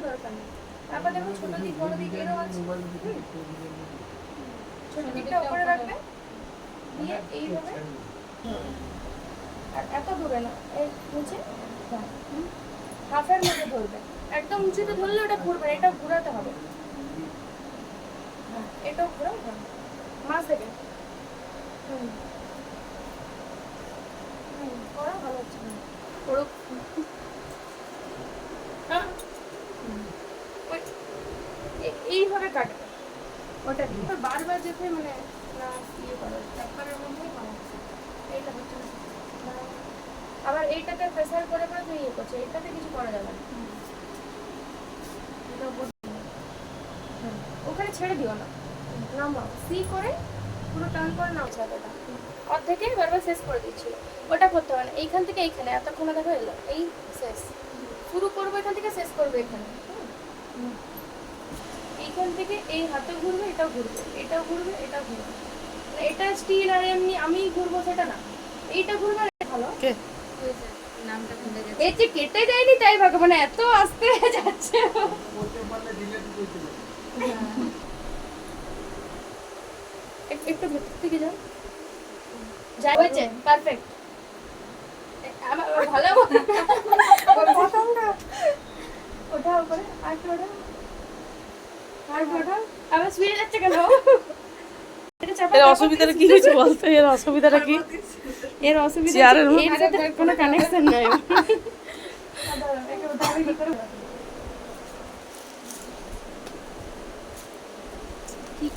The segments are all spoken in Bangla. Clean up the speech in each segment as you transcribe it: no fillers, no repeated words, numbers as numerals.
দরকার নেই। তারপর দেখো ছোট দিক বড় দিক এরও আছে, ছোট দিকটা উপরে রাখবে দিয়ে এইভাবে, আর এত দূরে না, এই নিচে হাফের মধ্যে ধরবে, একদম উঁচুতে ধরলে ওটা ঘুরবে, এটা ঘোরাতে হবে, এটাও ঘোরাও মাছ দেবে। করা ভালো হচ্ছে না, করুক। এইভাবে কাটবে ওটা বারবার যেতে মানে না ইয়ে করো, একবারের মধ্যেই করা এইটা হচ্ছে না। আবার এইটাতে প্রেসার করে করে তুই ইয়ে করছে, এটাতে কিছু করা যাবে না, ওখানে ছেড়ে দিও না, নামাও সি করে পুরো টান করে নাও ছাতাটা অর্ধেকে বারবার শেষ করে দিচ্ছিল, ওটা করতে হবে না। এইখান থেকে এইখানে এতক্ষণে দেখো এলো, এই শেষ শুরু করবো এখান থেকে শেষ করবো এখানে, এইখান থেকে এই হাতে ঘুরবে, এটাও ঘুরবে, এটাও ঘুরবে, এটাও ঘুরবে, এটা স্টিল আর এমনি আমি ঘুরবো সেটা না, এইটা ঘুরবে ভালো। নামটা ভুলে গেছি, এই যে কেটে দেয়নি তাই ভগবান এত আস্তে যাচ্ছে। একটু ভেতর থেকে যাও, যাই হয়েছে পারফেক্ট, আমার ভালো প্রথমটা ওঠা উপরে আর একটু ওঠা, আর একটু ওঠা, আবার শুয়ে যাচ্ছে কেন? এর অসুবিধাটা কি হয়েছে বলতো? এর অসুবিধাটা কি? এর অসুবিধা চেয়ারের এর সাথে কোনো কানেকশন নাই।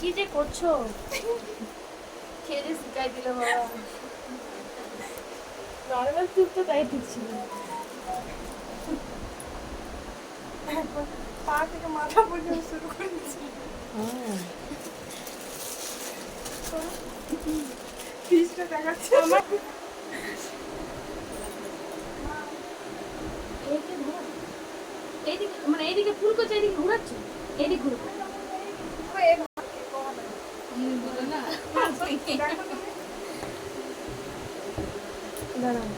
কি যে করছো, খেয়ে যে শিখাই দিল বাবা, নর্মাল চুপ তো তাই ঠিক ছিল, পা থেকে মাথা পর্যন্ত শুরু করে দিচ্ছি। ফিসটা দেখাচ্ছে আমার, এইদিকে মানে এইদিকে ফুল করছে, এইদিকে ঘুরাচ্ছে, এইদিকে ঘুরবে বলো না দাঁড়াও।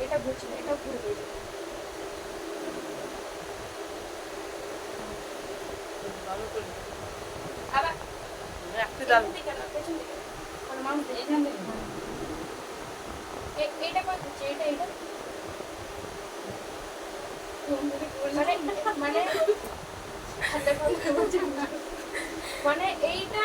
এটা ঘুরছে, এটা ঘুরবে, আবার পেছন দিকে না, পেছন দিকে মানে মাউন্ট এখান থেকে এইটা কত হচ্ছে, এটা এটা মানে মানে মানে এইটা